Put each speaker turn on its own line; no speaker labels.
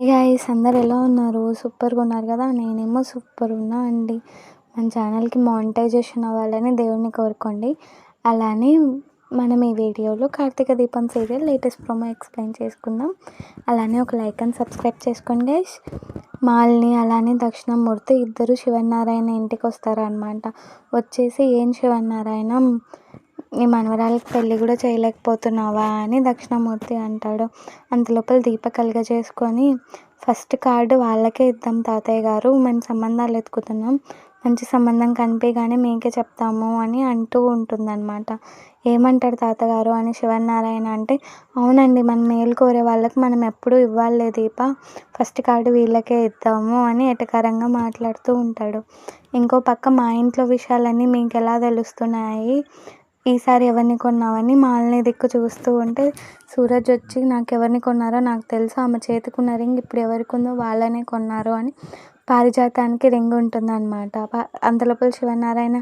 Hey guys, అందరు ఎలా ఉన్నారు? సూపర్‌గా ఉన్నారు కదా! నేనేమో సూపర్ ఉన్నా అండి. మన ఛానల్‌కి మానిటైజేషన్ అవ్వాలని దేవుడిని కోరుకోండి. అలానే మనం ఈ వీడియోలో కార్తీక దీపం సీరియల్ లేటెస్ట్ ప్రోమో ఎక్స్‌ప్లెయిన్ చేసుకుందాం. అలానే ఒక లైక్ అండ్ సబ్స్క్రైబ్ చేసుకోండి గైస్. మాలిని అలానే దక్షిణామూర్తి ఇద్దరు శివనారాయణ ఇంటికి వస్తారనమాట. వచ్చేసి ఏం శివనారాయణ, నీ మనవరాలికి పెళ్ళి కూడా చేయలేకపోతున్నావా అని దక్షిణామూర్తి అంటాడు. అంతలోపల దీప కలుగజేసుకొని ఫస్ట్ కార్డు వాళ్ళకే ఇద్దాం తాతయ్య గారు, మేము సంబంధాలు వెతుకుతున్నాం, మంచి సంబంధం కనిపించగానే మీకే చెప్తాము అని అంటూ ఉంటుందన్నమాట. ఏమంటాడు తాతగారు అని శివనారాయణ అంటే, అవునండి మన మేలు కోరే వాళ్ళకి మనం ఎప్పుడూ ఇవ్వాలే దీప, ఫస్ట్ కార్డు వీళ్ళకే ఇద్దాము అని ఎటకారంగా మాట్లాడుతూ ఉంటాడు. ఇంకో పక్క మా ఇంట్లో విషయాలన్నీ మీకు ఎలా తెలుస్తున్నాయి, ఈసారి ఎవరిని కొన్నావని మాలిని దిక్కు చూస్తూ ఉంటే సూరజ్ వచ్చి నాకెవరిని కొన్నారో నాకు తెలుసు, ఆమె చేతికున్న రింగ్ ఇప్పుడు ఎవరికి ఉందో వాళ్ళనే కొన్నారు అని పారిజాతానికి రింగ్ ఉంటుందన్నమాట. అంతలోపల శివనారాయణ